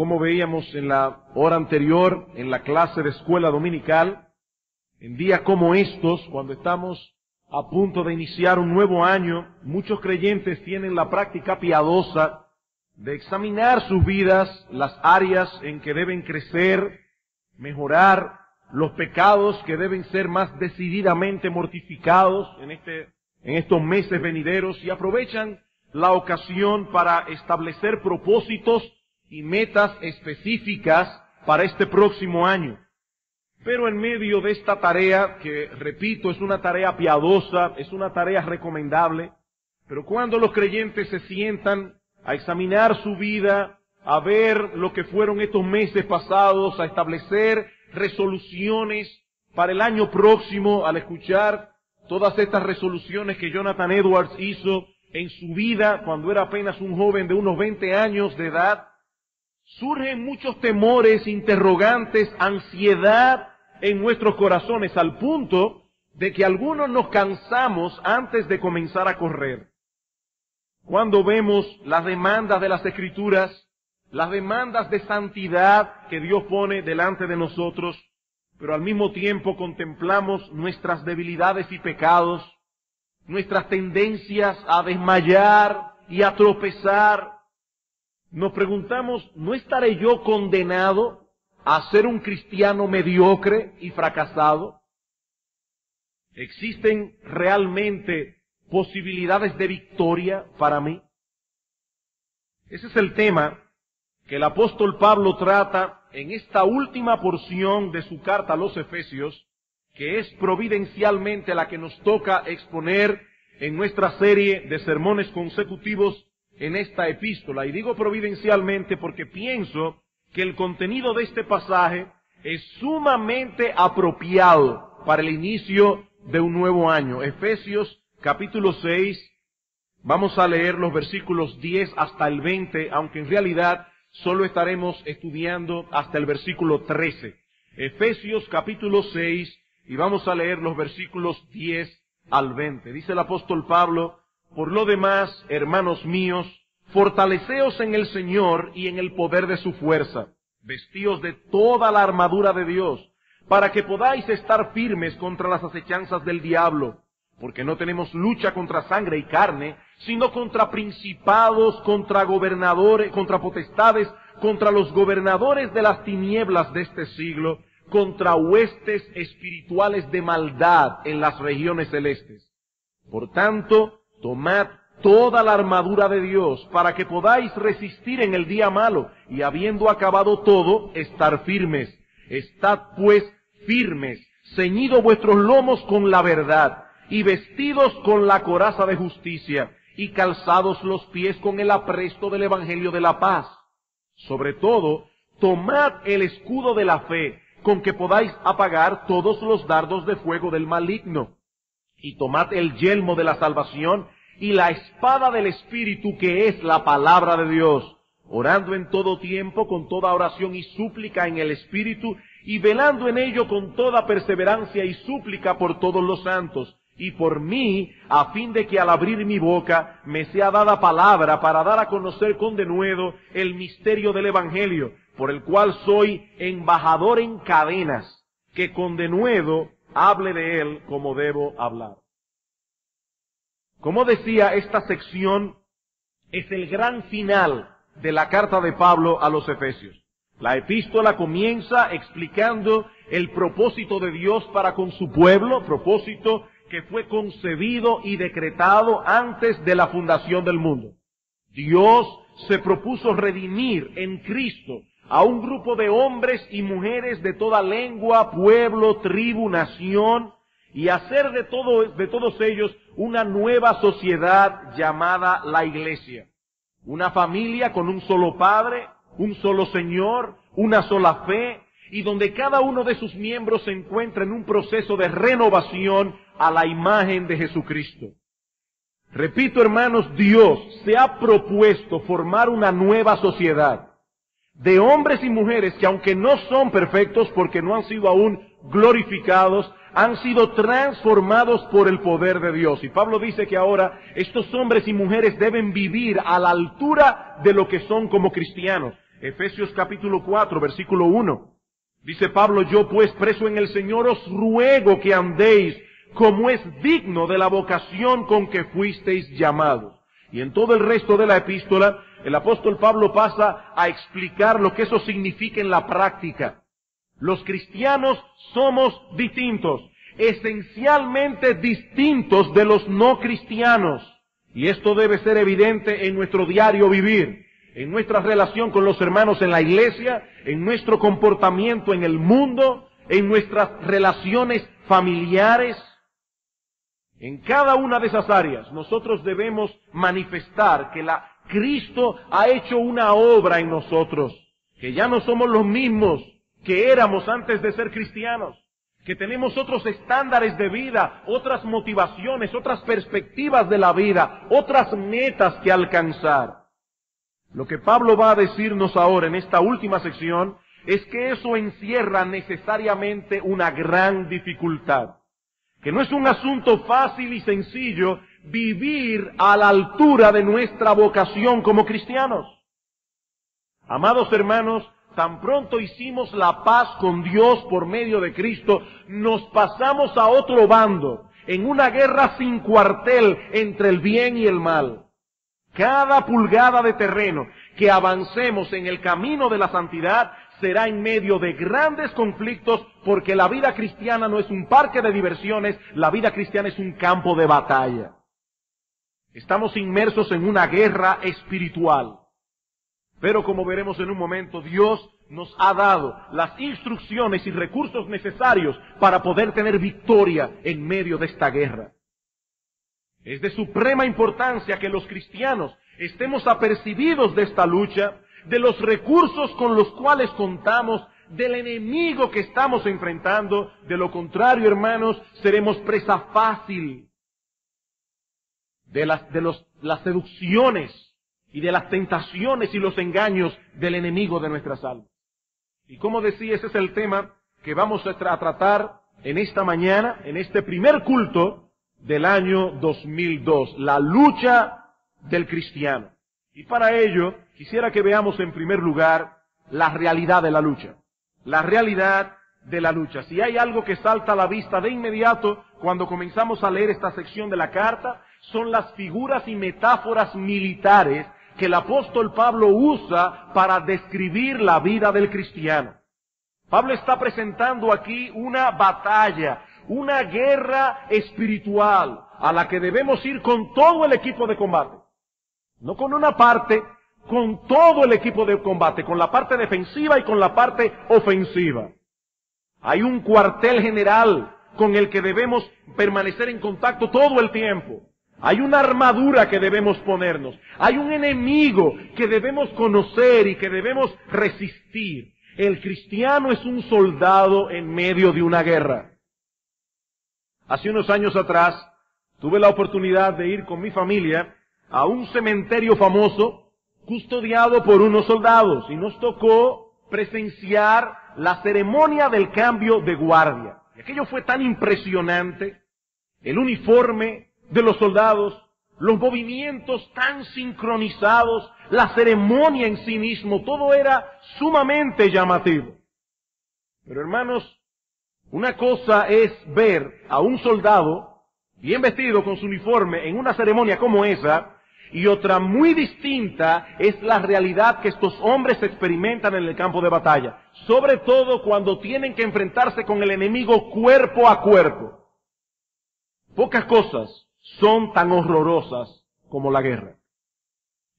como veíamos en la hora anterior, en la clase de escuela dominical, en días como estos, cuando estamos a punto de iniciar un nuevo año, muchos creyentes tienen la práctica piadosa de examinar sus vidas, las áreas en que deben crecer, mejorar, los pecados que deben ser más decididamente mortificados en estos meses venideros, y aprovechan la ocasión para establecer propósitos y metas específicas para este próximo año. Pero en medio de esta tarea, que repito, es una tarea piadosa, es una tarea recomendable, pero cuando los creyentes se sientan a examinar su vida, a ver lo que fueron estos meses pasados, a establecer resoluciones para el año próximo, al escuchar todas estas resoluciones que Jonathan Edwards hizo en su vida cuando era apenas un joven de unos 20 años de edad, surgen muchos temores, interrogantes, ansiedad en nuestros corazones, al punto de que algunos nos cansamos antes de comenzar a correr. Cuando vemos las demandas de las Escrituras, las demandas de santidad que Dios pone delante de nosotros, pero al mismo tiempo contemplamos nuestras debilidades y pecados, nuestras tendencias a desmayar y a tropezar, nos preguntamos, ¿no estaré yo condenado a ser un cristiano mediocre y fracasado? ¿Existen realmente posibilidades de victoria para mí? Ese es el tema que el apóstol Pablo trata en esta última porción de su carta a los Efesios, que es providencialmente la que nos toca exponer en nuestra serie de sermones consecutivos en esta epístola. Y digo providencialmente porque pienso que el contenido de este pasaje es sumamente apropiado para el inicio de un nuevo año. Efesios capítulo 6, vamos a leer los versículos 10 hasta el 20, aunque en realidad solo estaremos estudiando hasta el versículo 13. Efesios capítulo 6, y vamos a leer los versículos 10 al 20. Dice el apóstol Pablo: por lo demás, hermanos míos, fortaleceos en el Señor y en el poder de su fuerza. Vestíos de toda la armadura de Dios, para que podáis estar firmes contra las acechanzas del diablo. Porque no tenemos lucha contra sangre y carne, sino contra principados, contra gobernadores, contra potestades, contra los gobernadores de las tinieblas de este siglo, contra huestes espirituales de maldad en las regiones celestes. Por tanto, tomad toda la armadura de Dios, para que podáis resistir en el día malo, y habiendo acabado todo, estar firmes. Estad pues firmes, ceñidos vuestros lomos con la verdad, y vestidos con la coraza de justicia, y calzados los pies con el apresto del evangelio de la paz. Sobre todo, tomad el escudo de la fe, con que podáis apagar todos los dardos de fuego del maligno. Y tomad el yelmo de la salvación, y la espada del Espíritu, que es la palabra de Dios, orando en todo tiempo con toda oración y súplica en el Espíritu, y velando en ello con toda perseverancia y súplica por todos los santos, y por mí, a fin de que al abrir mi boca me sea dada palabra para dar a conocer con denuedo el misterio del Evangelio, por el cual soy embajador en cadenas, que con denuedo hable de él como debo hablar. Como decía, esta sección es el gran final de la carta de Pablo a los Efesios. La epístola comienza explicando el propósito de Dios para con su pueblo, propósito que fue concebido y decretado antes de la fundación del mundo. Dios se propuso redimir en Cristo a un grupo de hombres y mujeres de toda lengua, pueblo, tribu, nación, y hacer de todos ellos una nueva sociedad llamada la Iglesia. Una familia con un solo Padre, un solo Señor, una sola fe, y donde cada uno de sus miembros se encuentra en un proceso de renovación a la imagen de Jesucristo. Repito, hermanos, Dios se ha propuesto formar una nueva sociedad de hombres y mujeres que, aunque no son perfectos porque no han sido aún glorificados, han sido transformados por el poder de Dios. Y Pablo dice que ahora estos hombres y mujeres deben vivir a la altura de lo que son como cristianos. Efesios capítulo 4, versículo 1. Dice Pablo: yo pues preso en el Señor os ruego que andéis como es digno de la vocación con que fuisteis llamados. Y en todo el resto de la epístola, el apóstol Pablo pasa a explicar lo que eso significa en la práctica. Los cristianos somos distintos, esencialmente distintos de los no cristianos. Y esto debe ser evidente en nuestro diario vivir, en nuestra relación con los hermanos en la iglesia, en nuestro comportamiento en el mundo, en nuestras relaciones familiares. En cada una de esas áreas nosotros debemos manifestar que Cristo ha hecho una obra en nosotros, que ya no somos los mismos que éramos antes de ser cristianos, que tenemos otros estándares de vida, otras motivaciones, otras perspectivas de la vida, otras metas que alcanzar. Lo que Pablo va a decirnos ahora en esta última sección es que eso encierra necesariamente una gran dificultad, que no es un asunto fácil y sencillo vivir a la altura de nuestra vocación como cristianos. Amados hermanos, tan pronto hicimos la paz con Dios por medio de Cristo, nos pasamos a otro bando, en una guerra sin cuartel entre el bien y el mal. Cada pulgada de terreno que avancemos en el camino de la santidad será en medio de grandes conflictos, porque la vida cristiana no es un parque de diversiones, la vida cristiana es un campo de batalla. Estamos inmersos en una guerra espiritual. Pero como veremos en un momento, Dios nos ha dado las instrucciones y recursos necesarios para poder tener victoria en medio de esta guerra. Es de suprema importancia que los cristianos estemos apercibidos de esta lucha, de los recursos con los cuales contamos, del enemigo que estamos enfrentando. De lo contrario, hermanos, seremos presa fácil de las seducciones y de las tentaciones y los engaños del enemigo de nuestras almas. Y como decía, ese es el tema que vamos a tratar en esta mañana, en este primer culto del año 2002, la lucha del cristiano. Y para ello, quisiera que veamos en primer lugar la realidad de la lucha. La realidad de la lucha. Si hay algo que salta a la vista de inmediato cuando comenzamos a leer esta sección de la carta, son las figuras y metáforas militares que el apóstol Pablo usa para describir la vida del cristiano. Pablo está presentando aquí una batalla, una guerra espiritual a la que debemos ir con todo el equipo de combate. No con una parte, con todo el equipo de combate, con la parte defensiva y con la parte ofensiva. Hay un cuartel general con el que debemos permanecer en contacto todo el tiempo. Hay una armadura que debemos ponernos. Hay un enemigo que debemos conocer y que debemos resistir. El cristiano es un soldado en medio de una guerra. Hace unos años atrás tuve la oportunidad de ir con mi familia a un cementerio famoso custodiado por unos soldados y nos tocó presenciar la ceremonia del cambio de guardia. Y aquello fue tan impresionante, el uniforme de los soldados, los movimientos tan sincronizados, la ceremonia en sí mismo, todo era sumamente llamativo. Pero hermanos, una cosa es ver a un soldado bien vestido con su uniforme en una ceremonia como esa, y otra muy distinta es la realidad que estos hombres experimentan en el campo de batalla, sobre todo cuando tienen que enfrentarse con el enemigo cuerpo a cuerpo. Pocas cosas son tan horrorosas como la guerra.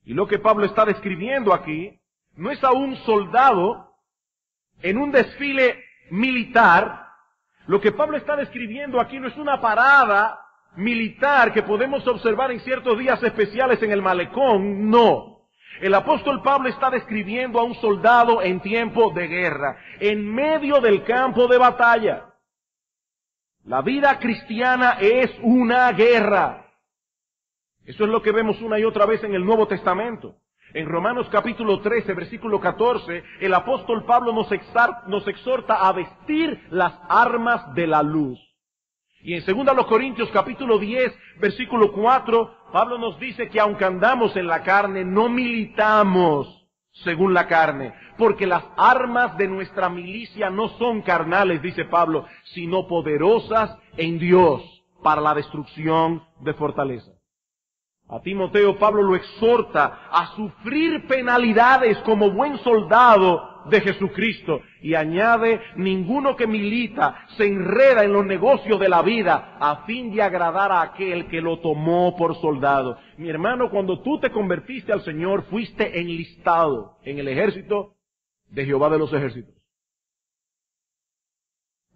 Y lo que Pablo está describiendo aquí no es a un soldado en un desfile militar. Lo que Pablo está describiendo aquí no es una parada militar que podemos observar en ciertos días especiales en el malecón, no. El apóstol Pablo está describiendo a un soldado en tiempo de guerra, en medio del campo de batalla. La vida cristiana es una guerra. Eso es lo que vemos una y otra vez en el Nuevo Testamento. En Romanos capítulo 13, versículo 14, el apóstol Pablo nos exhorta a vestir las armas de la luz. Y en 2 Corintios capítulo 10, versículo 4, Pablo nos dice que aunque andamos en la carne, no militamos según la carne, porque las armas de nuestra milicia no son carnales, dice Pablo, sino poderosas en Dios para la destrucción de fortaleza. A Timoteo, Pablo lo exhorta a sufrir penalidades como buen soldado de Jesucristo. Y añade, ninguno que milita se enreda en los negocios de la vida a fin de agradar a aquel que lo tomó por soldado. Mi hermano, cuando tú te convertiste al Señor, fuiste enlistado en el ejército de Jehová de los ejércitos.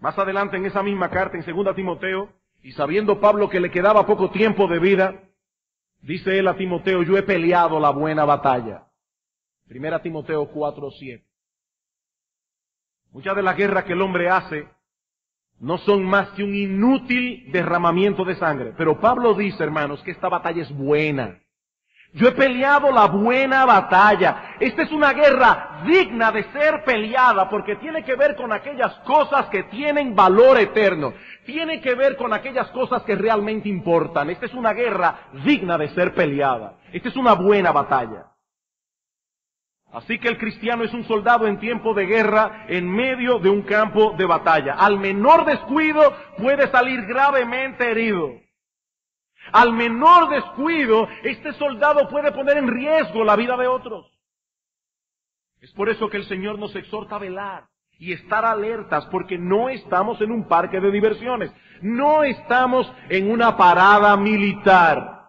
Más adelante en esa misma carta, en 2 Timoteo, y sabiendo Pablo que le quedaba poco tiempo de vida, dice él a Timoteo, yo he peleado la buena batalla. 1 Timoteo 4:7. Muchas de las guerras que el hombre hace no son más que un inútil derramamiento de sangre. Pero Pablo dice, hermanos, que esta batalla es buena. Yo he peleado la buena batalla. Esta es una guerra digna de ser peleada porque tiene que ver con aquellas cosas que tienen valor eterno. Tiene que ver con aquellas cosas que realmente importan. Esta es una guerra digna de ser peleada. Esta es una buena batalla. Así que el cristiano es un soldado en tiempo de guerra en medio de un campo de batalla. Al menor descuido puede salir gravemente herido. Al menor descuido, este soldado puede poner en riesgo la vida de otros. Es por eso que el Señor nos exhorta a velar y estar alertas, porque no estamos en un parque de diversiones. No estamos en una parada militar.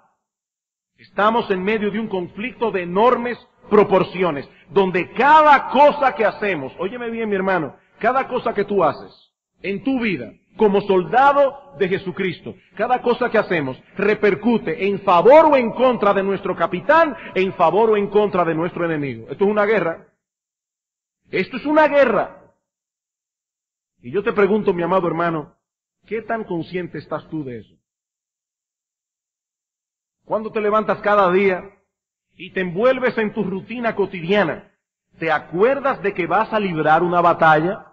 Estamos en medio de un conflicto de enormes proporciones, donde cada cosa que hacemos, óyeme bien mi hermano, cada cosa que tú haces en tu vida, como soldado de Jesucristo, cada cosa que hacemos repercute en favor o en contra de nuestro capitán, en favor o en contra de nuestro enemigo. Esto es una guerra. Esto es una guerra. Y yo te pregunto, mi amado hermano, ¿qué tan consciente estás tú de eso? Cuando te levantas cada día y te envuelves en tu rutina cotidiana, ¿te acuerdas de que vas a librar una batalla?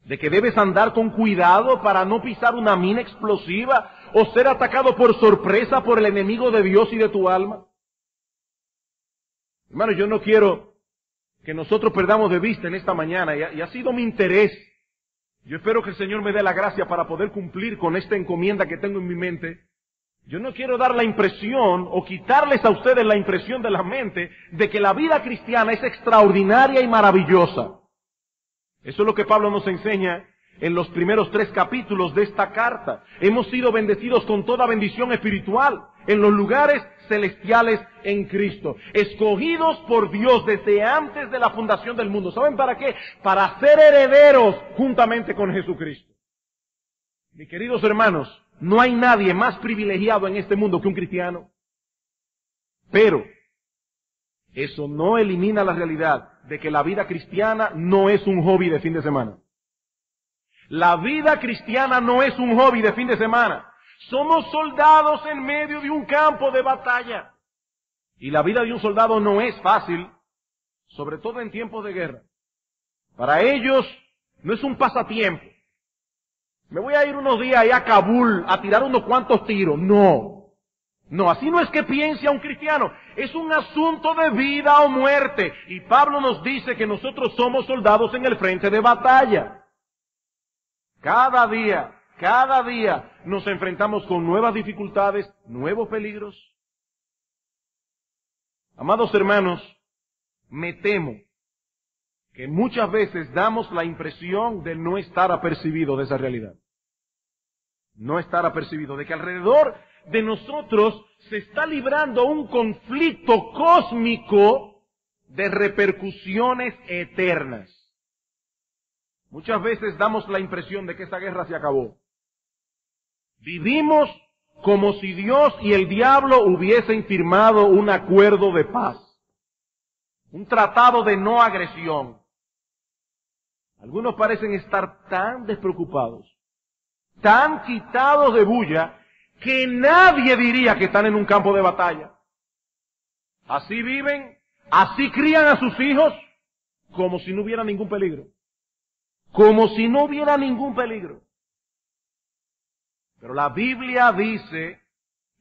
¿De que debes andar con cuidado para no pisar una mina explosiva o ser atacado por sorpresa por el enemigo de Dios y de tu alma? Hermano, yo no quiero que nosotros perdamos de vista en esta mañana, y ha sido mi interés. Yo espero que el Señor me dé la gracia para poder cumplir con esta encomienda que tengo en mi mente. Yo no quiero dar la impresión o quitarles a ustedes la impresión de la mente de que la vida cristiana es extraordinaria y maravillosa. Eso es lo que Pablo nos enseña en los primeros 3 capítulos de esta carta. Hemos sido bendecidos con toda bendición espiritual en los lugares celestiales en Cristo, escogidos por Dios desde antes de la fundación del mundo. ¿Saben para qué? Para ser herederos juntamente con Jesucristo. Mis queridos hermanos, no hay nadie más privilegiado en este mundo que un cristiano. Pero eso no elimina la realidad de que la vida cristiana no es un hobby de fin de semana. La vida cristiana no es un hobby de fin de semana. Somos soldados en medio de un campo de batalla. Y la vida de un soldado no es fácil, sobre todo en tiempos de guerra. Para ellos no es un pasatiempo. Me voy a ir unos días allá a Kabul a tirar unos cuantos tiros. No, así no es que piense un cristiano. Es un asunto de vida o muerte. Y Pablo nos dice que nosotros somos soldados en el frente de batalla. Cada día nos enfrentamos con nuevas dificultades, nuevos peligros. Amados hermanos, me temo que muchas veces damos la impresión de no estar apercibido de esa realidad. No estar apercibido de que alrededor de nosotros se está librando un conflicto cósmico de repercusiones eternas. Muchas veces damos la impresión de que esa guerra se acabó. Vivimos como si Dios y el diablo hubiesen firmado un acuerdo de paz, un tratado de no agresión. Algunos parecen estar tan despreocupados, tan quitados de bulla, que nadie diría que están en un campo de batalla. Así viven, así crían a sus hijos, como si no hubiera ningún peligro. Como si no hubiera ningún peligro. Pero la Biblia dice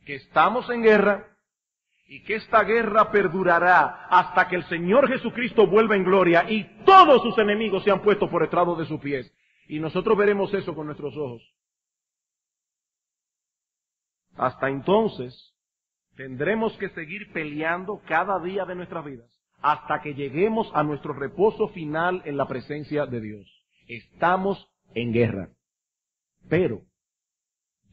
que estamos en guerra y que esta guerra perdurará hasta que el Señor Jesucristo vuelva en gloria y todos sus enemigos sean puestos por estrado de sus pies. Y nosotros veremos eso con nuestros ojos. Hasta entonces, tendremos que seguir peleando cada día de nuestras vidas hasta que lleguemos a nuestro reposo final en la presencia de Dios. Estamos en guerra. Pero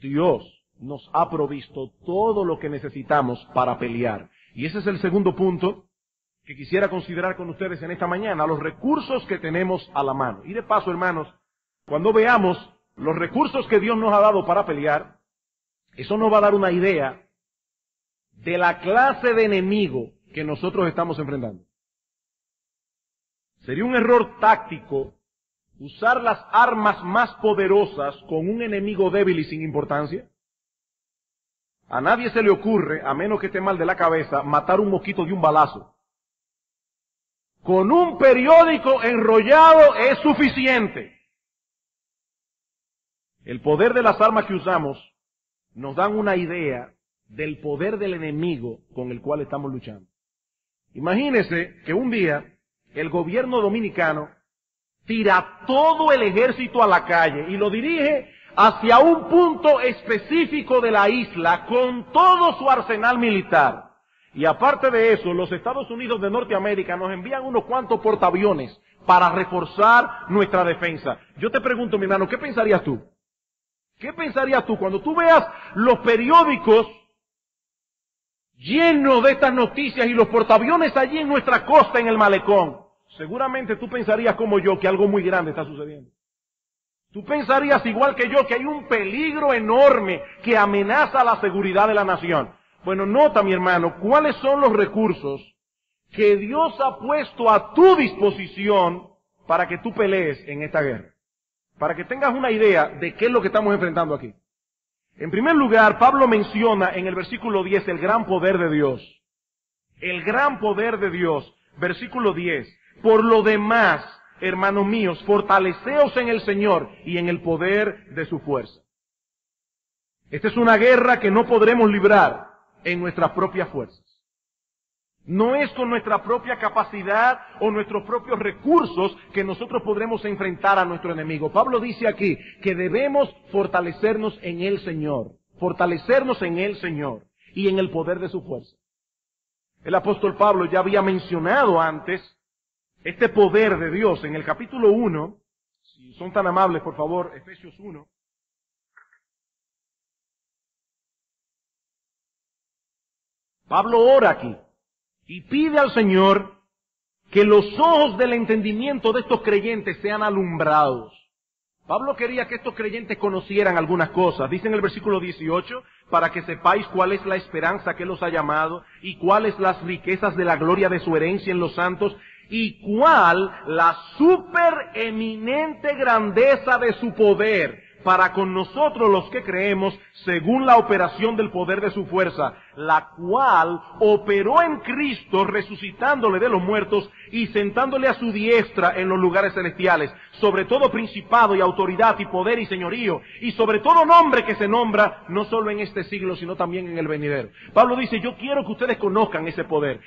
Dios nos ha provisto todo lo que necesitamos para pelear. Y ese es el segundo punto que quisiera considerar con ustedes en esta mañana, los recursos que tenemos a la mano. Y de paso, hermanos, cuando veamos los recursos que Dios nos ha dado para pelear, eso nos va a dar una idea de la clase de enemigo que nosotros estamos enfrentando. Sería un error táctico usar las armas más poderosas con un enemigo débil y sin importancia. A nadie se le ocurre, a menos que esté mal de la cabeza, matar un mosquito de un balazo. Con un periódico enrollado es suficiente. El poder de las armas que usamos nos dan una idea del poder del enemigo con el cual estamos luchando. Imagínese que un día el gobierno dominicano tira todo el ejército a la calle y lo dirige hacia un punto específico de la isla con todo su arsenal militar. Y aparte de eso, los Estados Unidos de Norteamérica nos envían unos cuantos portaaviones para reforzar nuestra defensa. Yo te pregunto, mi hermano, ¿qué pensarías tú? ¿Qué pensarías tú cuando tú veas los periódicos llenos de estas noticias y los portaaviones allí en nuestra costa, en el malecón? Seguramente tú pensarías como yo que algo muy grande está sucediendo. Tú pensarías igual que yo que hay un peligro enorme que amenaza la seguridad de la nación. Bueno, nota, mi hermano, cuáles son los recursos que Dios ha puesto a tu disposición para que tú pelees en esta guerra. Para que tengas una idea de qué es lo que estamos enfrentando aquí. En primer lugar, Pablo menciona en el versículo 10 el gran poder de Dios. El gran poder de Dios. Versículo 10. Por lo demás, hermanos míos, fortaleceos en el Señor y en el poder de su fuerza. Esta es una guerra que no podremos librar en nuestras propias fuerzas. No es con nuestra propia capacidad o nuestros propios recursos que nosotros podremos enfrentar a nuestro enemigo. Pablo dice aquí que debemos fortalecernos en el Señor. Fortalecernos en el Señor y en el poder de su fuerza. El apóstol Pablo ya había mencionado antes este poder de Dios en el capítulo 1. Si son tan amables, por favor, Efesios 1. Pablo ora aquí y pide al Señor que los ojos del entendimiento de estos creyentes sean alumbrados. Pablo quería que estos creyentes conocieran algunas cosas. Dice en el versículo 18, para que sepáis cuál es la esperanza que los ha llamado y cuáles las riquezas de la gloria de su herencia en los santos y cuál la supereminente grandeza de su poder para con nosotros los que creemos, según la operación del poder de su fuerza, la cual operó en Cristo, resucitándole de los muertos y sentándole a su diestra en los lugares celestiales, sobre todo principado y autoridad y poder y señorío, y sobre todo nombre que se nombra, no solo en este siglo, sino también en el venidero. Pablo dice, yo quiero que ustedes conozcan ese poder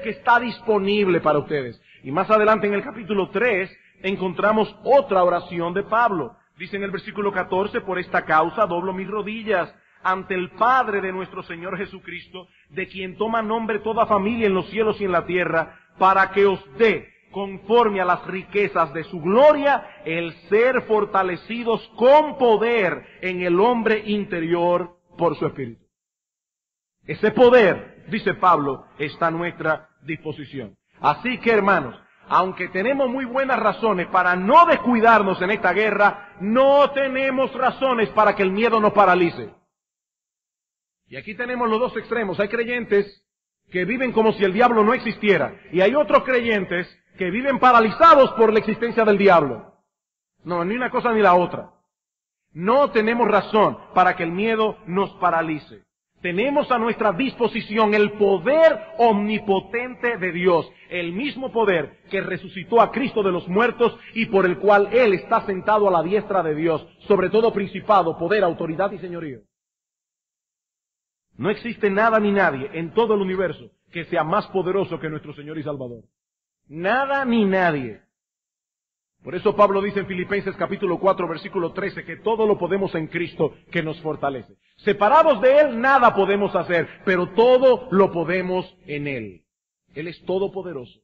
que está disponible para ustedes. Y más adelante en el capítulo 3 encontramos otra oración de Pablo. Dice en el versículo 14, por esta causa doblo mis rodillas ante el Padre de nuestro Señor Jesucristo, de quien toma nombre toda familia en los cielos y en la tierra, para que os dé, conforme a las riquezas de su gloria, el ser fortalecidos con poder en el hombre interior por su Espíritu. Ese poder, dice Pablo, está a nuestra disposición. Así que, hermanos, aunque tenemos muy buenas razones para no descuidarnos en esta guerra, no tenemos razones para que el miedo nos paralice. Y aquí tenemos los dos extremos. Hay creyentes que viven como si el diablo no existiera. Y hay otros creyentes que viven paralizados por la existencia del diablo. No, ni una cosa ni la otra. No tenemos razón para que el miedo nos paralice. Tenemos a nuestra disposición el poder omnipotente de Dios, el mismo poder que resucitó a Cristo de los muertos y por el cual Él está sentado a la diestra de Dios, sobre todo principado, poder, autoridad y señorío. No existe nada ni nadie en todo el universo que sea más poderoso que nuestro Señor y Salvador. Nada ni nadie. Por eso Pablo dice en Filipenses capítulo 4, versículo 13, que todo lo podemos en Cristo que nos fortalece. Separados de Él, nada podemos hacer, pero todo lo podemos en Él. Él es todopoderoso.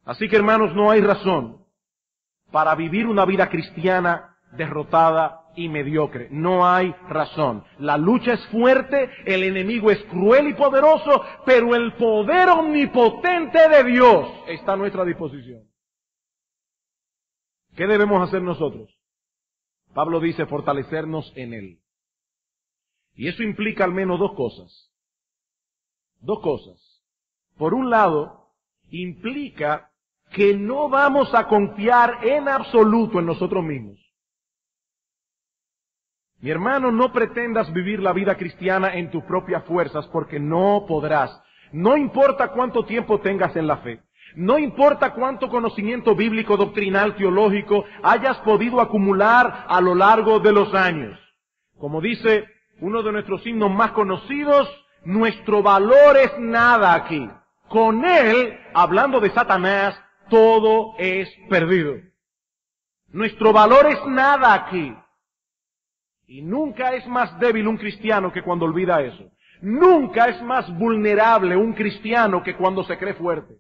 Así que, hermanos, no hay razón para vivir una vida cristiana derrotada y mediocre. No hay razón. La lucha es fuerte, el enemigo es cruel y poderoso, pero el poder omnipotente de Dios está a nuestra disposición. ¿Qué debemos hacer nosotros? Pablo dice fortalecernos en Él. Y eso implica al menos dos cosas. Dos cosas. Por un lado, implica que no vamos a confiar en absoluto en nosotros mismos. Mi hermano, no pretendas vivir la vida cristiana en tus propias fuerzas porque no podrás. No importa cuánto tiempo tengas en la fe. No importa cuánto conocimiento bíblico, doctrinal, teológico hayas podido acumular a lo largo de los años. Como dice uno de nuestros himnos más conocidos, nuestro valor es nada aquí. Con él, hablando de Satanás, todo es perdido. Nuestro valor es nada aquí. Y nunca es más débil un cristiano que cuando olvida eso. Nunca es más vulnerable un cristiano que cuando se cree fuerte.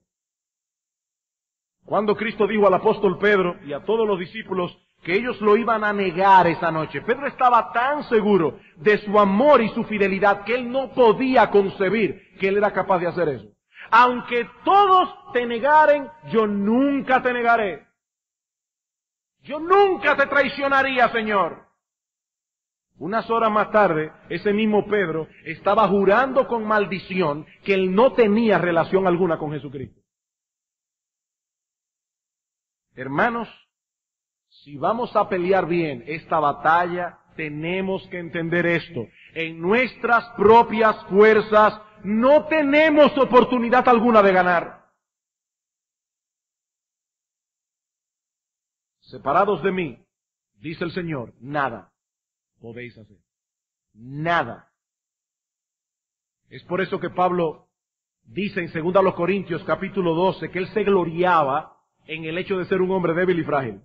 Cuando Cristo dijo al apóstol Pedro y a todos los discípulos que ellos lo iban a negar esa noche, Pedro estaba tan seguro de su amor y su fidelidad que él no podía concebir que él era capaz de hacer eso. Aunque todos te negaren, yo nunca te negaré. Yo nunca te traicionaría, Señor. Unas horas más tarde, ese mismo Pedro estaba jurando con maldición que él no tenía relación alguna con Jesucristo. Hermanos, si vamos a pelear bien esta batalla, tenemos que entender esto. En nuestras propias fuerzas no tenemos oportunidad alguna de ganar. Separados de mí, dice el Señor, nada podéis hacer. Nada. Es por eso que Pablo dice en 2 Corintios capítulo 12 que él se gloriaba en el hecho de ser un hombre débil y frágil.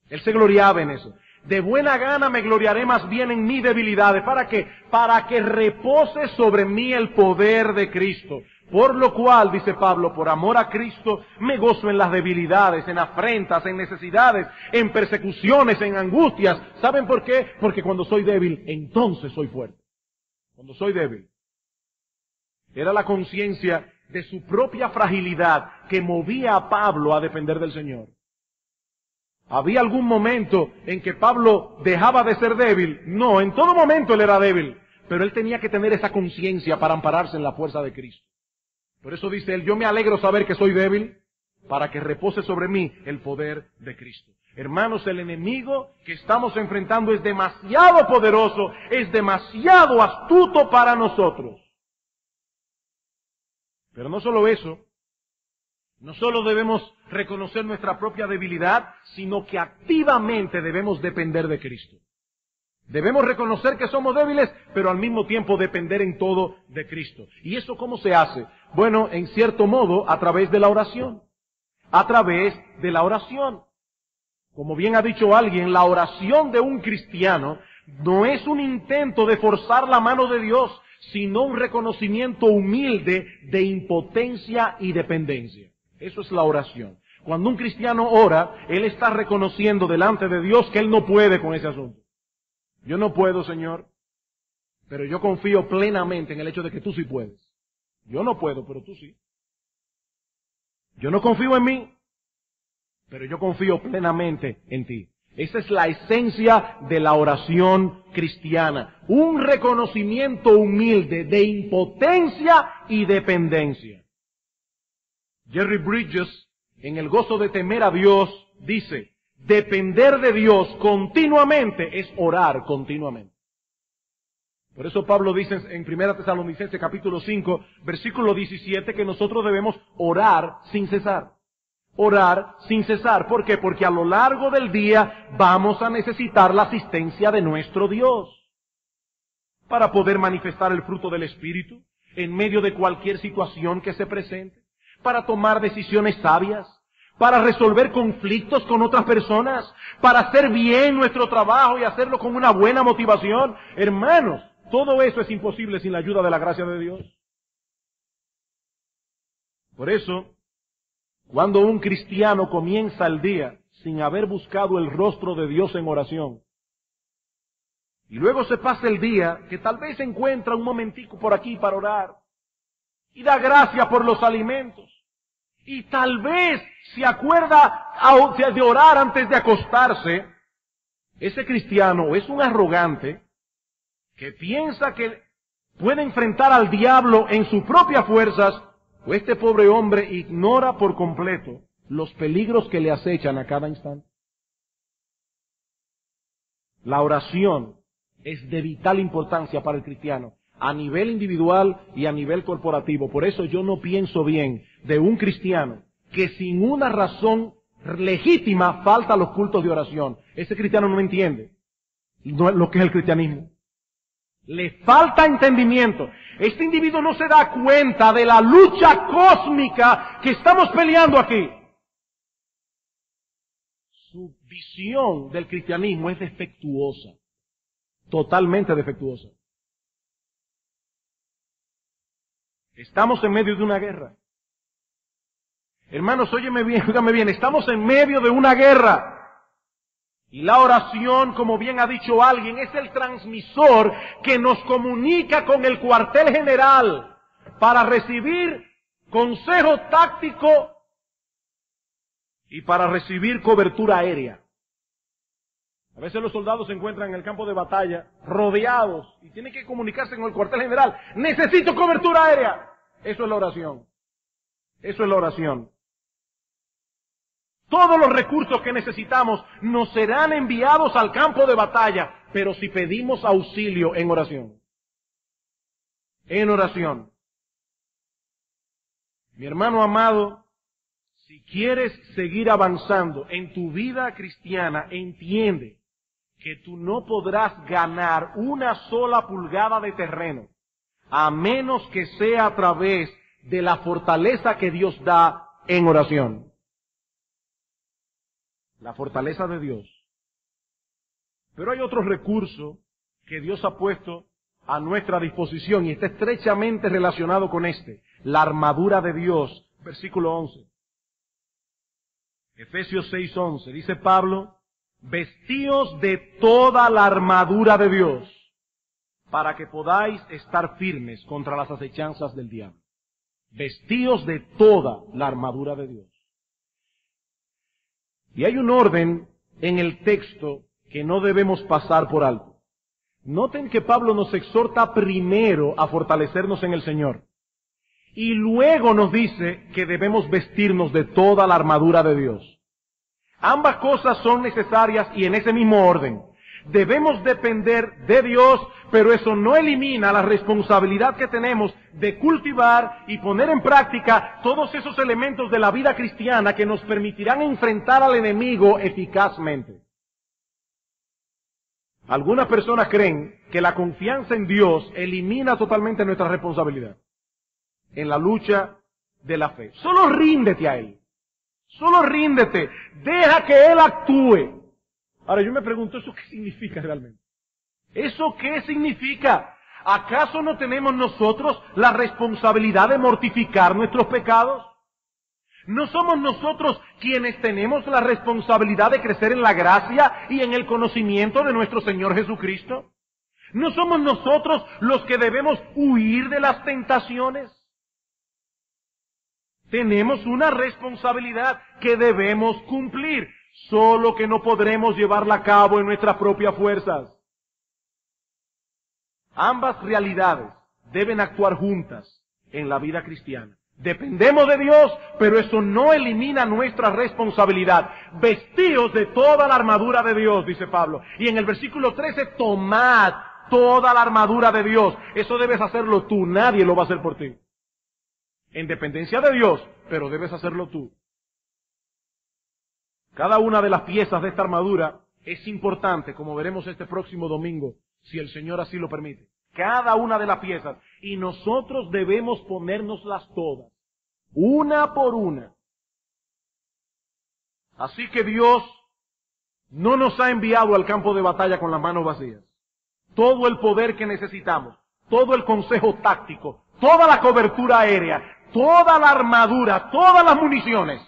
Él se gloriaba en eso. De buena gana me gloriaré más bien en mis debilidades. ¿Para qué? Para que repose sobre mí el poder de Cristo. Por lo cual, dice Pablo, por amor a Cristo, me gozo en las debilidades, en afrentas, en necesidades, en persecuciones, en angustias. ¿Saben por qué? Porque cuando soy débil, entonces soy fuerte. Cuando soy débil. Era la conciencia de su propia fragilidad que movía a Pablo a depender del Señor. ¿Había algún momento en que Pablo dejaba de ser débil? No, en todo momento él era débil, pero él tenía que tener esa conciencia para ampararse en la fuerza de Cristo. Por eso dice él, yo me alegro saber que soy débil, para que repose sobre mí el poder de Cristo. Hermanos, el enemigo que estamos enfrentando es demasiado poderoso, es demasiado astuto para nosotros. Pero no solo eso, no solo debemos reconocer nuestra propia debilidad, sino que activamente debemos depender de Cristo. Debemos reconocer que somos débiles, pero al mismo tiempo depender en todo de Cristo. ¿Y eso cómo se hace? Bueno, en cierto modo, a través de la oración. A través de la oración. Como bien ha dicho alguien, la oración de un cristiano no es un intento de forzar la mano de Dios, sino un reconocimiento humilde de impotencia y dependencia. Eso es la oración. Cuando un cristiano ora, él está reconociendo delante de Dios que él no puede con ese asunto. Yo no puedo, Señor, pero yo confío plenamente en el hecho de que tú sí puedes. Yo no puedo, pero tú sí. Yo no confío en mí, pero yo confío plenamente en ti. Esa es la esencia de la oración cristiana. Un reconocimiento humilde de impotencia y dependencia. Jerry Bridges, en El gozo de temer a Dios, dice, depender de Dios continuamente es orar continuamente. Por eso Pablo dice en 1 Tesalonicenses capítulo 5, versículo 17, que nosotros debemos orar sin cesar. Orar sin cesar. ¿Por qué? Porque a lo largo del día vamos a necesitar la asistencia de nuestro Dios. para poder manifestar el fruto del Espíritu en medio de cualquier situación que se presente, para tomar decisiones sabias, para resolver conflictos con otras personas, para hacer bien nuestro trabajo y hacerlo con una buena motivación. Hermanos, todo eso es imposible sin la ayuda de la gracia de Dios. Por eso, cuando un cristiano comienza el día sin haber buscado el rostro de Dios en oración, y luego se pasa el día, que tal vez encuentra un momentico por aquí para orar, y da gracias por los alimentos, y tal vez se acuerda de orar antes de acostarse, ese cristiano es un arrogante que piensa que puede enfrentar al diablo en sus propias fuerzas, o este pobre hombre ignora por completo los peligros que le acechan a cada instante. La oración es de vital importancia para el cristiano, a nivel individual y a nivel corporativo. Por eso yo no pienso bien de un cristiano que sin una razón legítima falta a los cultos de oración. Ese cristiano no entiende lo que es el cristianismo. Le falta entendimiento. Este individuo no se da cuenta de la lucha cósmica que estamos peleando aquí. Su visión del cristianismo es defectuosa. Totalmente defectuosa. Estamos en medio de una guerra. Hermanos, óyeme bien, estamos en medio de una guerra. Y la oración, como bien ha dicho alguien, es el transmisor que nos comunica con el cuartel general para recibir consejo táctico y para recibir cobertura aérea. A veces los soldados se encuentran en el campo de batalla rodeados y tienen que comunicarse con el cuartel general. ¡Necesito cobertura aérea! Eso es la oración. Eso es la oración. Todos los recursos que necesitamos nos serán enviados al campo de batalla, pero si pedimos auxilio en oración. En oración. Mi hermano amado, si quieres seguir avanzando en tu vida cristiana, entiende que tú no podrás ganar una sola pulgada de terreno, a menos que sea a través de la fortaleza que Dios da en oración. La fortaleza de Dios. Pero hay otro recurso que Dios ha puesto a nuestra disposición y está estrechamente relacionado con este. La armadura de Dios. Versículo 11. Efesios 6:11. Dice Pablo, vestíos de toda la armadura de Dios para que podáis estar firmes contra las acechanzas del diablo. Vestíos de toda la armadura de Dios. Y hay un orden en el texto que no debemos pasar por alto. Noten que Pablo nos exhorta primero a fortalecernos en el Señor. Y luego nos dice que debemos vestirnos de toda la armadura de Dios. Ambas cosas son necesarias y en ese mismo orden. Debemos depender de Dios, pero eso no elimina la responsabilidad que tenemos de cultivar y poner en práctica todos esos elementos de la vida cristiana que nos permitirán enfrentar al enemigo eficazmente. Algunas personas creen que la confianza en Dios elimina totalmente nuestra responsabilidad en la lucha de la fe. Solo ríndete a Él. Solo ríndete. Deja que Él actúe. Ahora yo me pregunto, ¿eso qué significa realmente? ¿Eso qué significa? ¿Acaso no tenemos nosotros la responsabilidad de mortificar nuestros pecados? ¿No somos nosotros quienes tenemos la responsabilidad de crecer en la gracia y en el conocimiento de nuestro Señor Jesucristo? ¿No somos nosotros los que debemos huir de las tentaciones? Tenemos una responsabilidad que debemos cumplir, solo que no podremos llevarla a cabo en nuestras propias fuerzas. Ambas realidades deben actuar juntas en la vida cristiana. Dependemos de Dios, pero eso no elimina nuestra responsabilidad. Vestíos de toda la armadura de Dios, dice Pablo. Y en el versículo 13, tomad toda la armadura de Dios. Eso debes hacerlo tú, nadie lo va a hacer por ti. En dependencia de Dios, pero debes hacerlo tú. Cada una de las piezas de esta armadura es importante, como veremos este próximo domingo, si el Señor así lo permite. cada una de las piezas. Y nosotros debemos ponérnoslas todas, una por una. Así que Dios no nos ha enviado al campo de batalla con las manos vacías. Todo el poder que necesitamos, todo el consejo táctico, toda la cobertura aérea, toda la armadura, todas las municiones,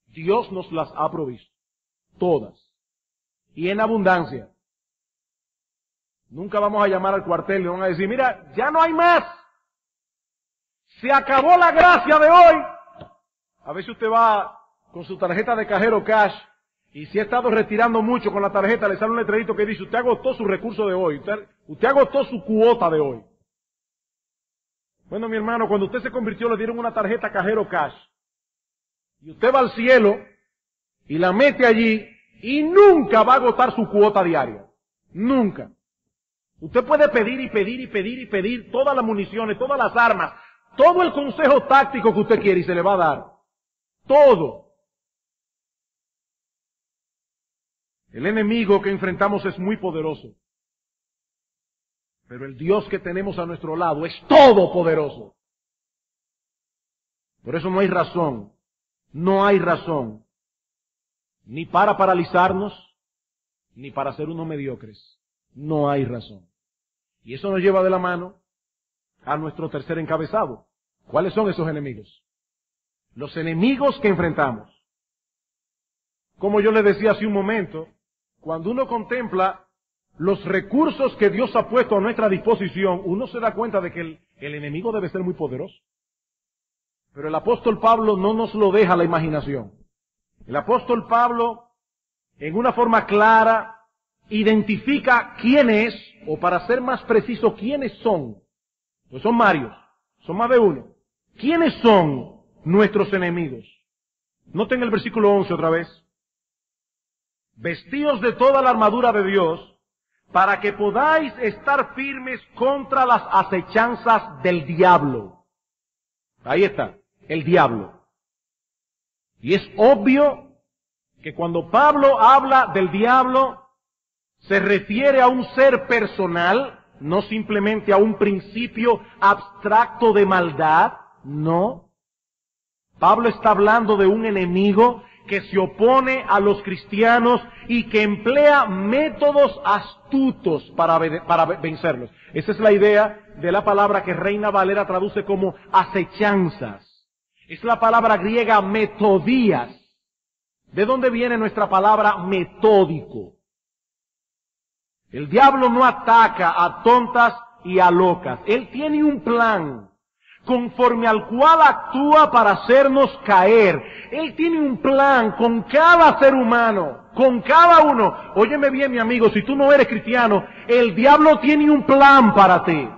Dios nos las ha provisto. Todas. Y en abundancia. Nunca vamos a llamar al cuartel y van a decir, mira, ya no hay más. Se acabó la gracia de hoy. A veces usted va con su tarjeta de cajero cash y si ha estado retirando mucho con la tarjeta, le sale un letrerito que dice, usted agotó su recurso de hoy, usted agotó su cuota de hoy. Bueno, mi hermano, cuando usted se convirtió le dieron una tarjeta cajero cash. Y usted va al cielo y la mete allí y nunca va a agotar su cuota diaria. Nunca. Usted puede pedir y pedir y pedir y pedir todas las municiones, todas las armas, todo el consejo táctico que usted quiere y se le va a dar. Todo. El enemigo que enfrentamos es muy poderoso. Pero el Dios que tenemos a nuestro lado es todopoderoso. Por eso no hay razón, ni para paralizarnos, ni para ser unos mediocres. No hay razón. Y eso nos lleva de la mano a nuestro tercer encabezado. ¿Cuáles son esos enemigos? Los enemigos que enfrentamos. Como yo les decía hace un momento, cuando uno contempla los recursos que Dios ha puesto a nuestra disposición, uno se da cuenta de que el enemigo debe ser muy poderoso. Pero el apóstol Pablo no nos lo deja a la imaginación. El apóstol Pablo, en una forma clara, identifica quién es, o para ser más preciso, quiénes son. Pues son varios, son más de uno. ¿Quiénes son nuestros enemigos? Noten el versículo 11 otra vez. Vestíos de toda la armadura de Dios, para que podáis estar firmes contra las acechanzas del diablo. Ahí está, el diablo. Y es obvio que cuando Pablo habla del diablo, se refiere a un ser personal, no simplemente a un principio abstracto de maldad, no. Pablo está hablando de un enemigo que se opone a los cristianos y que emplea métodos astutos para vencerlos. Esa es la idea de la palabra que Reina Valera traduce como acechanzas. Es la palabra griega metodías. ¿De dónde viene nuestra palabra metódico? El diablo no ataca a tontas y a locas. Él tiene un plan conforme al cual actúa para hacernos caer. Él tiene un plan con cada ser humano, con cada uno. Óyeme bien, mi amigo, si tú no eres cristiano, el diablo tiene un plan para ti.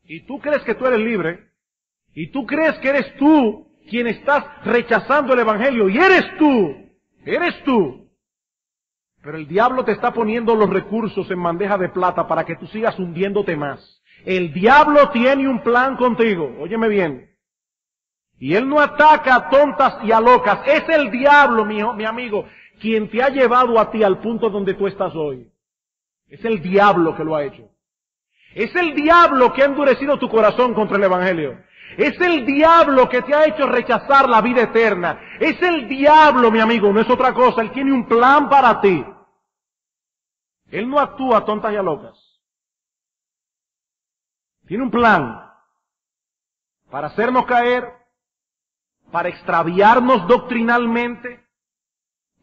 Y tú crees que tú eres libre. Y tú crees que eres tú quien estás rechazando el evangelio. Y eres tú. Pero el diablo te está poniendo los recursos en bandeja de plata para que tú sigas hundiéndote más. El diablo tiene un plan contigo, óyeme bien. Y él no ataca a tontas y a locas. Es el diablo, mi amigo, quien te ha llevado a ti al punto donde tú estás hoy. Es el diablo que lo ha hecho. Es el diablo que ha endurecido tu corazón contra el evangelio. Es el diablo que te ha hecho rechazar la vida eterna. Es el diablo, mi amigo, no es otra cosa. Él tiene un plan para ti. Él no actúa a tontas y a locas. Tiene un plan para hacernos caer, para extraviarnos doctrinalmente,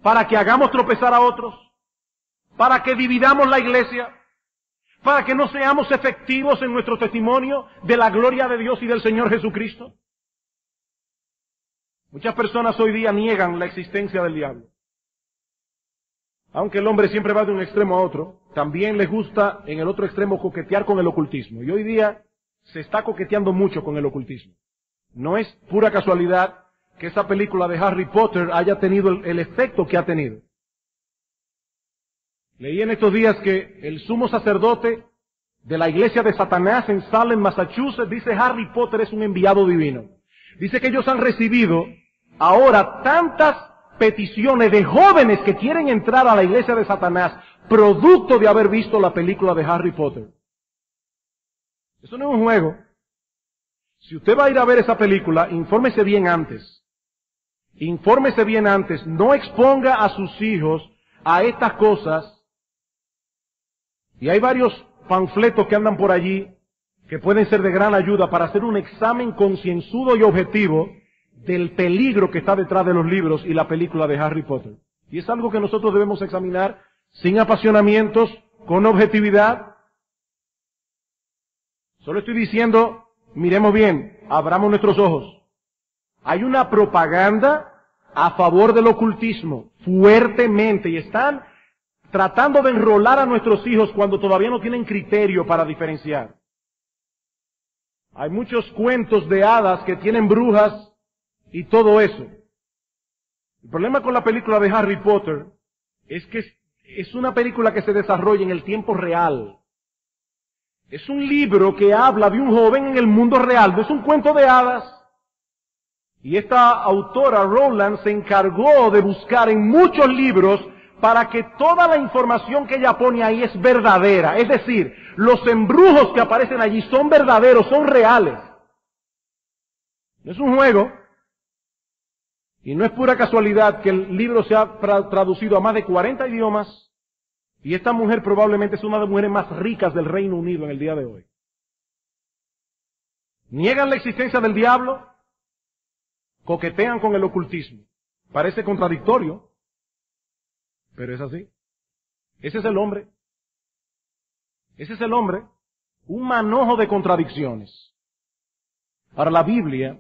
para que hagamos tropezar a otros, para que dividamos la iglesia, para que no seamos efectivos en nuestro testimonio de la gloria de Dios y del Señor Jesucristo. Muchas personas hoy día niegan la existencia del diablo. Aunque el hombre siempre va de un extremo a otro, también les gusta en el otro extremo coquetear con el ocultismo. Y hoy día se está coqueteando mucho con el ocultismo. No es pura casualidad que esa película de Harry Potter haya tenido el efecto que ha tenido. Leí en estos días que el sumo sacerdote de la iglesia de Satanás en Salem, Massachusetts, dice Harry Potter es un enviado divino. Dice que ellos han recibido ahora tantas peticiones de jóvenes que quieren entrar a la iglesia de Satanás, producto de haber visto la película de Harry Potter. Eso no es un juego. Si usted va a ir a ver esa película, infórmese bien antes. Infórmese bien antes. No exponga a sus hijos a estas cosas. Y hay varios panfletos que andan por allí que pueden ser de gran ayuda para hacer un examen concienzudo y objetivo del peligro que está detrás de los libros y la película de Harry Potter. Y es algo que nosotros debemos examinar sin apasionamientos, con objetividad. Solo estoy diciendo, miremos bien, abramos nuestros ojos. Hay una propaganda a favor del ocultismo, fuertemente, y están tratando de enrolar a nuestros hijos cuando todavía no tienen criterio para diferenciar. Hay muchos cuentos de hadas que tienen brujas y todo eso. El problema con la película de Harry Potter es que es una película que se desarrolla en el tiempo real. Es un libro que habla de un joven en el mundo real, no es un cuento de hadas. Y esta autora, Rowland, se encargó de buscar en muchos libros para que toda la información que ella pone ahí es verdadera. Es decir, los embrujos que aparecen allí son verdaderos, son reales. No es un juego. Y no es pura casualidad que el libro se ha traducido a más de 40 idiomas. Y esta mujer probablemente es una de las mujeres más ricas del Reino Unido en el día de hoy. Niegan la existencia del diablo, coquetean con el ocultismo. Parece contradictorio, pero es así. Ese es el hombre. Ese es el hombre. Un manojo de contradicciones. Para la Biblia,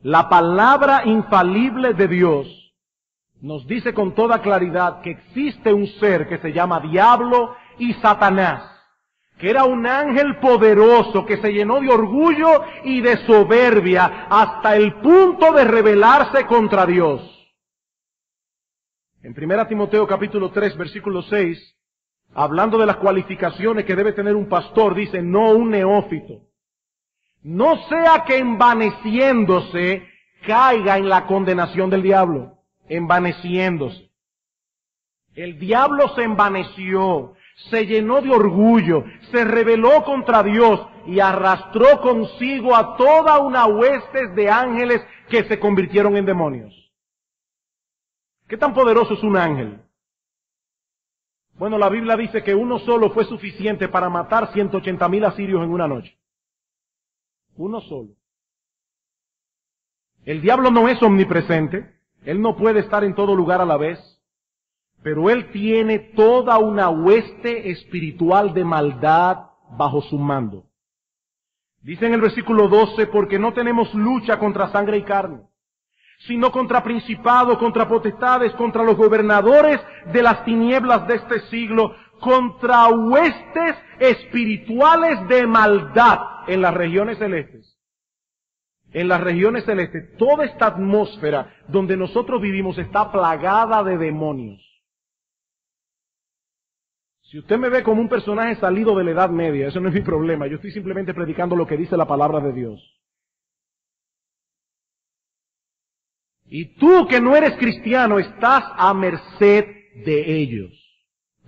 la palabra infalible de Dios nos dice con toda claridad que existe un ser que se llama Diablo y Satanás, que era un ángel poderoso que se llenó de orgullo y de soberbia hasta el punto de rebelarse contra Dios. En 1 Timoteo capítulo 3, versículo 6, hablando de las cualificaciones que debe tener un pastor, dice, no un neófito. No sea que envaneciéndose caiga en la condenación del diablo. Envaneciéndose. El diablo se envaneció, se llenó de orgullo, se rebeló contra Dios y arrastró consigo a toda una hueste de ángeles que se convirtieron en demonios. ¿Qué tan poderoso es un ángel? Bueno, la Biblia dice que uno solo fue suficiente para matar 180,000 asirios en una noche. Uno solo. El diablo no es omnipresente. Él no puede estar en todo lugar a la vez, pero él tiene toda una hueste espiritual de maldad bajo su mando. Dice en el versículo 12, porque no tenemos lucha contra sangre y carne, sino contra principados, contra potestades, contra los gobernadores de las tinieblas de este siglo, contra huestes espirituales de maldad en las regiones celestes. En las regiones celestes, toda esta atmósfera donde nosotros vivimos está plagada de demonios. Si usted me ve como un personaje salido de la Edad Media, eso no es mi problema. Yo estoy simplemente predicando lo que dice la palabra de Dios. Y tú que no eres cristiano estás a merced de ellos.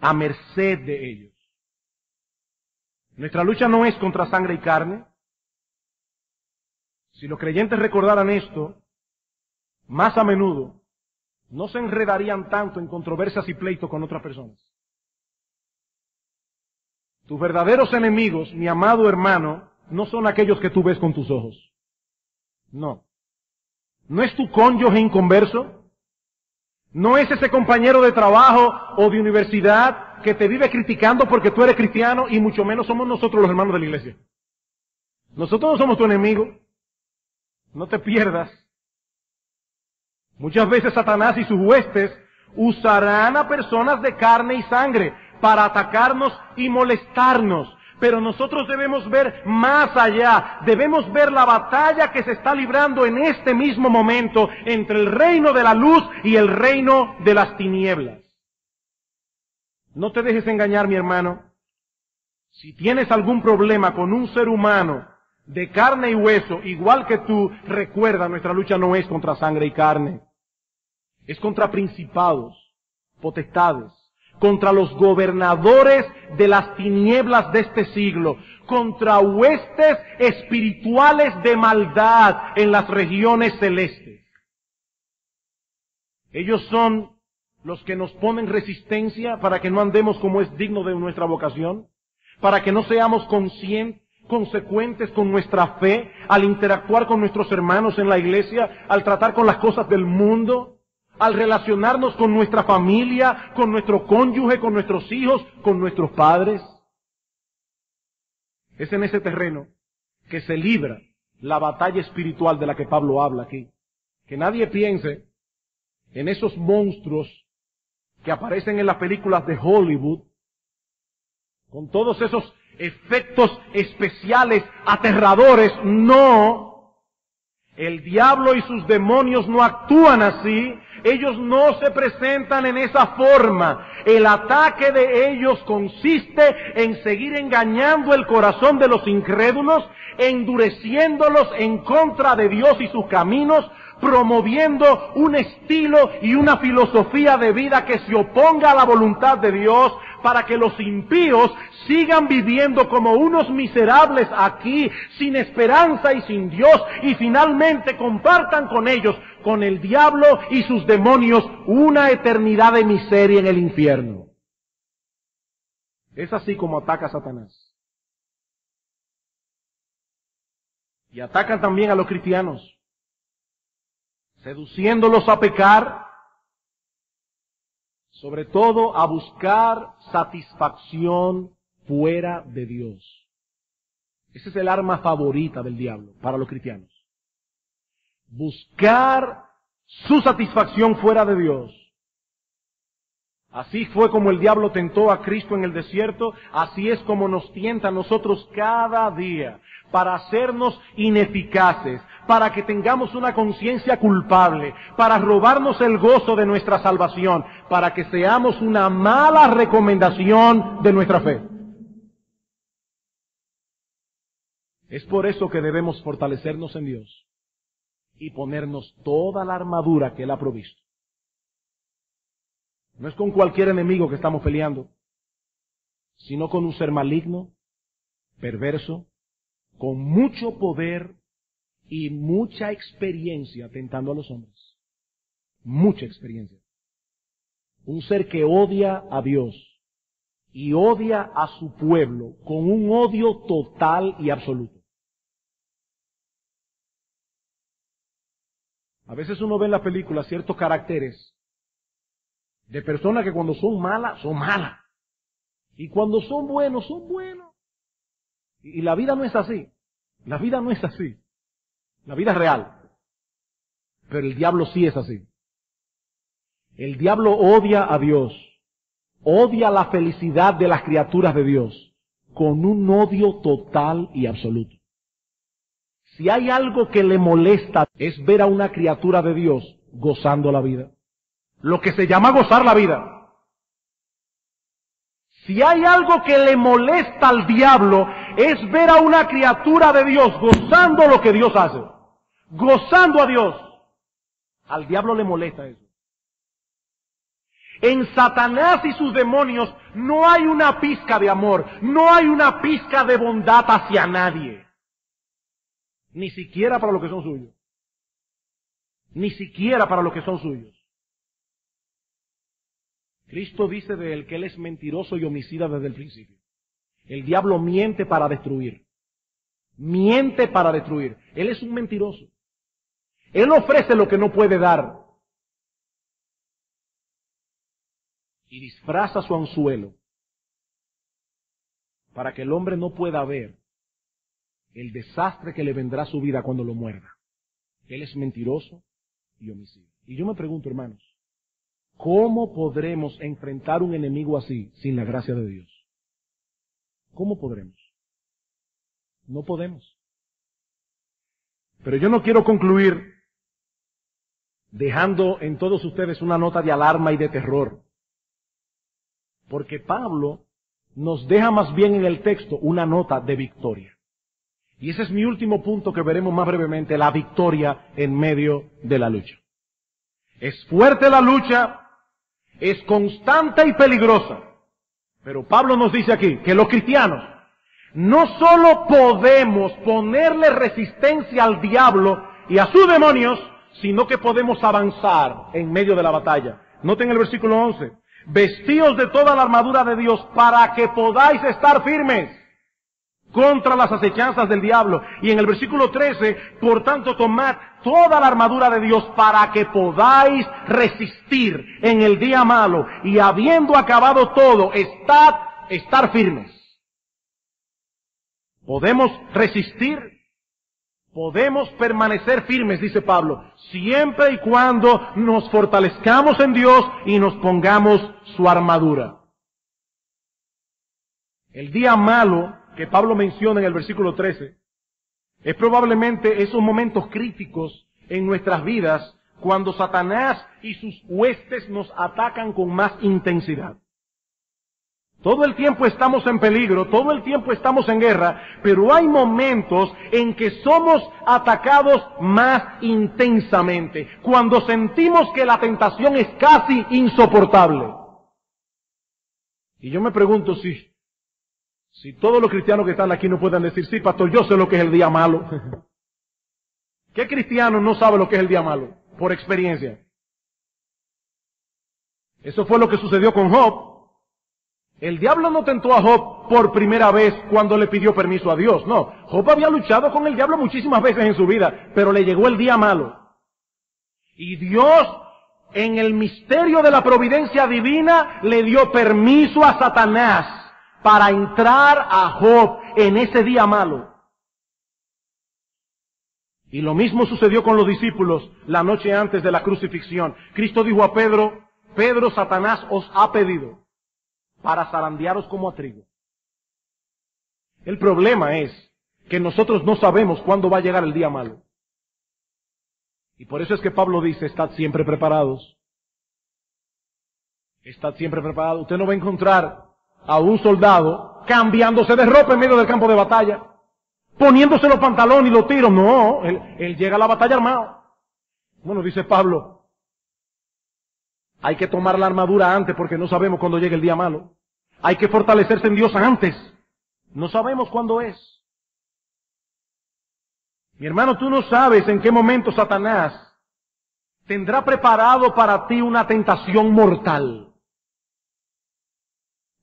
A merced de ellos. Nuestra lucha no es contra sangre y carne. Si los creyentes recordaran esto, más a menudo, no se enredarían tanto en controversias y pleitos con otras personas. Tus verdaderos enemigos, mi amado hermano, no son aquellos que tú ves con tus ojos. No. ¿No es tu cónyuge inconverso? ¿No es ese compañero de trabajo o de universidad que te vive criticando porque tú eres cristiano? Y mucho menos somos nosotros los hermanos de la iglesia. Nosotros no somos tu enemigo. No te pierdas. Muchas veces Satanás y sus huestes usarán a personas de carne y sangre para atacarnos y molestarnos. Pero nosotros debemos ver más allá. Debemos ver la batalla que se está librando en este mismo momento entre el reino de la luz y el reino de las tinieblas. No te dejes engañar, mi hermano. Si tienes algún problema con un ser humano de carne y hueso, igual que tú, recuerda, nuestra lucha no es contra sangre y carne. Es contra principados, potestades, contra los gobernadores de las tinieblas de este siglo, contra huestes espirituales de maldad en las regiones celestes. Ellos son los que nos ponen resistencia para que no andemos como es digno de nuestra vocación, para que no seamos consecuentes con nuestra fe al interactuar con nuestros hermanos en la iglesia, al tratar con las cosas del mundo, al relacionarnos con nuestra familia, con nuestro cónyuge, con nuestros hijos, con nuestros padres. Es en ese terreno que se libra la batalla espiritual de la que Pablo habla aquí. Que nadie piense en esos monstruos que aparecen en las películas de Hollywood, con todos esos efectos especiales aterradores. No, el diablo y sus demonios no actúan así, ellos no se presentan en esa forma. El ataque de ellos consiste en seguir engañando el corazón de los incrédulos, endureciéndolos en contra de Dios y sus caminos, promoviendo un estilo y una filosofía de vida que se oponga a la voluntad de Dios, para que los impíos sigan viviendo como unos miserables aquí, sin esperanza y sin Dios, y finalmente compartan con ellos, con el diablo y sus demonios, una eternidad de miseria en el infierno. Es así como ataca Satanás. Y atacan también a los cristianos, seduciéndolos a pecar, sobre todo a buscar satisfacción fuera de Dios. Ese es el arma favorita del diablo para los cristianos. Buscar su satisfacción fuera de Dios. Así fue como el diablo tentó a Cristo en el desierto, así es como nos tienta a nosotros cada día, para hacernos ineficaces, para que tengamos una conciencia culpable, para robarnos el gozo de nuestra salvación, para que seamos una mala recomendación de nuestra fe. Es por eso que debemos fortalecernos en Dios y ponernos toda la armadura que Él ha provisto. No es con cualquier enemigo que estamos peleando, sino con un ser maligno, perverso, con mucho poder y mucha experiencia tentando a los hombres. Mucha experiencia. Un ser que odia a Dios y odia a su pueblo con un odio total y absoluto. A veces uno ve en la película ciertos caracteres de personas que cuando son malas, son malas. Y cuando son buenos, son buenos. Y la vida no es así. La vida no es así. La vida es real. Pero el diablo sí es así. El diablo odia a Dios. Odia la felicidad de las criaturas de Dios. Con un odio total y absoluto. Si hay algo que le molesta es ver a una criatura de Dios gozando la vida. Lo que se llama gozar la vida. Si hay algo que le molesta al diablo, es ver a una criatura de Dios gozando lo que Dios hace. Gozando a Dios. Al diablo le molesta eso. En Satanás y sus demonios no hay una pizca de amor, no hay una pizca de bondad hacia nadie. Ni siquiera para los que son suyos. Ni siquiera para los que son suyos. Cristo dice de él que él es mentiroso y homicida desde el principio. El diablo miente para destruir. Miente para destruir. Él es un mentiroso. Él ofrece lo que no puede dar. Y disfraza su anzuelo para que el hombre no pueda ver el desastre que le vendrá a su vida cuando lo muerda. Él es mentiroso y homicida. Y yo me pregunto, hermanos, ¿cómo podremos enfrentar un enemigo así sin la gracia de Dios? ¿Cómo podremos? No podemos. Pero yo no quiero concluir dejando en todos ustedes una nota de alarma y de terror. Porque Pablo nos deja más bien en el texto una nota de victoria. Y ese es mi último punto que veremos más brevemente, la victoria en medio de la lucha. Es fuerte la lucha, es constante y peligrosa. Pero Pablo nos dice aquí que los cristianos no solo podemos ponerle resistencia al diablo y a sus demonios, sino que podemos avanzar en medio de la batalla. Noten el versículo 11. Vestíos de toda la armadura de Dios para que podáis estar firmes contra las acechanzas del diablo. Y en el versículo 13, por tanto, tomad toda la armadura de Dios para que podáis resistir en el día malo. Y habiendo acabado todo, estar firmes. Podemos resistir, podemos permanecer firmes, dice Pablo, siempre y cuando nos fortalezcamos en Dios y nos pongamos su armadura. El día malo que Pablo menciona en el versículo 13 es probablemente esos momentos críticos en nuestras vidas cuando Satanás y sus huestes nos atacan con más intensidad. Todo el tiempo estamos en peligro, todo el tiempo estamos en guerra, pero hay momentos en que somos atacados más intensamente, cuando sentimos que la tentación es casi insoportable. Y yo me pregunto si todos los cristianos que están aquí no pueden decir, sí, pastor, yo sé lo que es el día malo. ¿Qué cristiano no sabe lo que es el día malo? Por experiencia. Eso fue lo que sucedió con Job. El diablo no tentó a Job por primera vez cuando le pidió permiso a Dios. No, Job había luchado con el diablo muchísimas veces en su vida, pero le llegó el día malo. Y Dios, en el misterio de la providencia divina, le dio permiso a Satanás para entrar a Job en ese día malo. Y lo mismo sucedió con los discípulos la noche antes de la crucifixión. Cristo dijo a Pedro, Pedro, Satanás os ha pedido para zarandearos como a trigo. El problema es que nosotros no sabemos cuándo va a llegar el día malo. Y por eso es que Pablo dice, estad siempre preparados. Estad siempre preparados. Usted no va a encontrar a un soldado cambiándose de ropa en medio del campo de batalla, poniéndose los pantalones y los tiros. No, él llega a la batalla armado. Bueno, dice Pablo, hay que tomar la armadura antes porque no sabemos cuándo llegue el día malo. Hay que fortalecerse en Dios antes. No sabemos cuándo es. Mi hermano, tú no sabes en qué momento Satanás tendrá preparado para ti una tentación mortal.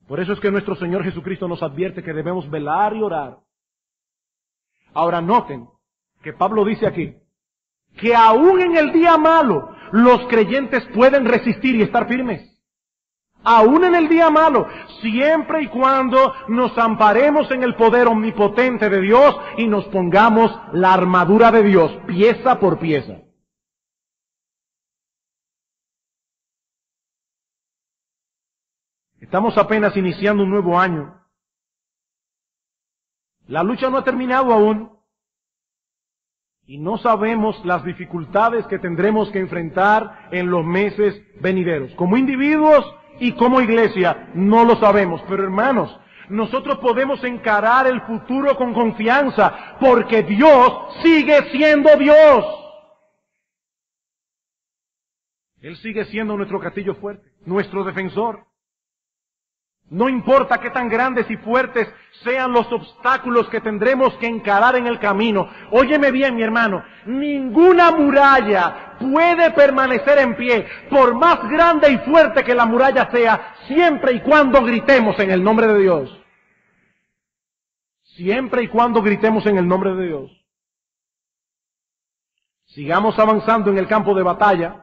Por eso es que nuestro Señor Jesucristo nos advierte que debemos velar y orar. Ahora noten que Pablo dice aquí que aún en el día malo los creyentes pueden resistir y estar firmes. Aún en el día malo, siempre y cuando nos amparemos en el poder omnipotente de Dios y nos pongamos la armadura de Dios, pieza por pieza. Estamos apenas iniciando un nuevo año. La lucha no ha terminado aún. Y no sabemos las dificultades que tendremos que enfrentar en los meses venideros. Como individuos y como iglesia, no lo sabemos. Pero hermanos, nosotros podemos encarar el futuro con confianza, porque Dios sigue siendo Dios. Él sigue siendo nuestro castillo fuerte, nuestro defensor. No importa qué tan grandes y fuertes sean los obstáculos que tendremos que encarar en el camino. Óyeme bien, mi hermano, ninguna muralla puede permanecer en pie, por más grande y fuerte que la muralla sea, siempre y cuando gritemos en el nombre de Dios. Siempre y cuando gritemos en el nombre de Dios. Sigamos avanzando en el campo de batalla,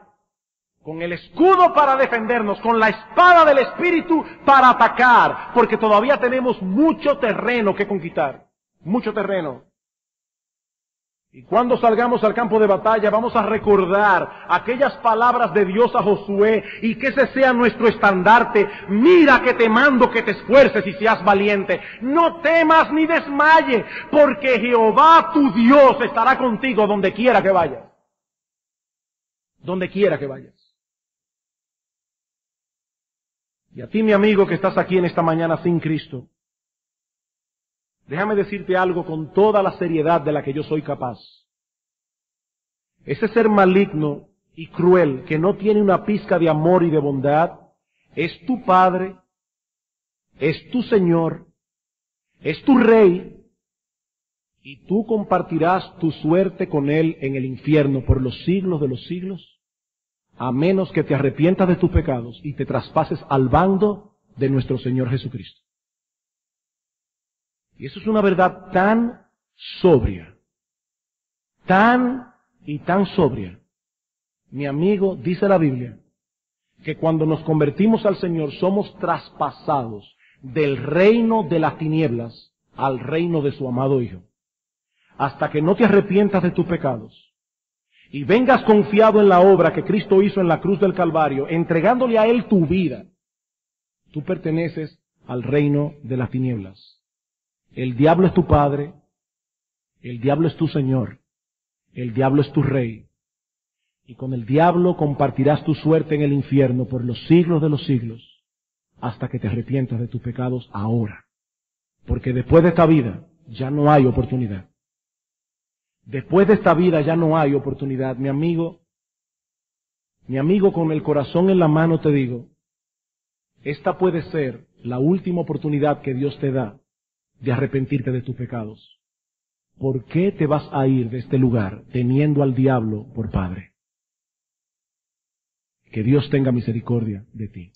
con el escudo para defendernos, con la espada del Espíritu para atacar, porque todavía tenemos mucho terreno que conquistar, mucho terreno. Y cuando salgamos al campo de batalla vamos a recordar aquellas palabras de Dios a Josué y que ese sea nuestro estandarte. Mira que te mando que te esfuerces y seas valiente. No temas ni desmayes, porque Jehová tu Dios estará contigo donde quiera que vayas. Donde quiera que vayas. Y a ti, mi amigo, que estás aquí en esta mañana sin Cristo, déjame decirte algo con toda la seriedad de la que yo soy capaz. Ese ser maligno y cruel que no tiene una pizca de amor y de bondad, es tu Padre, es tu Señor, Es tu rey y tú compartirás tu suerte con él en el infierno por los siglos de los siglos, a menos que te arrepientas de tus pecados y te traspases al bando de nuestro Señor Jesucristo. Y eso es una verdad tan sobria, tan sobria. Mi amigo, dice la Biblia, que cuando nos convertimos al Señor somos traspasados del reino de las tinieblas al reino de su amado Hijo. Hasta que no te arrepientas de tus pecados y vengas confiado en la obra que Cristo hizo en la cruz del Calvario, entregándole a Él tu vida, tú perteneces al reino de las tinieblas. El diablo es tu padre, el diablo es tu señor, el diablo es tu rey. Y con el diablo compartirás tu suerte en el infierno por los siglos de los siglos, hasta que te arrepientas de tus pecados ahora. Porque después de esta vida ya no hay oportunidad. Después de esta vida ya no hay oportunidad. Mi amigo, con el corazón en la mano te digo, esta puede ser la última oportunidad que Dios te da de arrepentirte de tus pecados. ¿Por qué te vas a ir de este lugar teniendo al diablo por padre? Que Dios tenga misericordia de ti.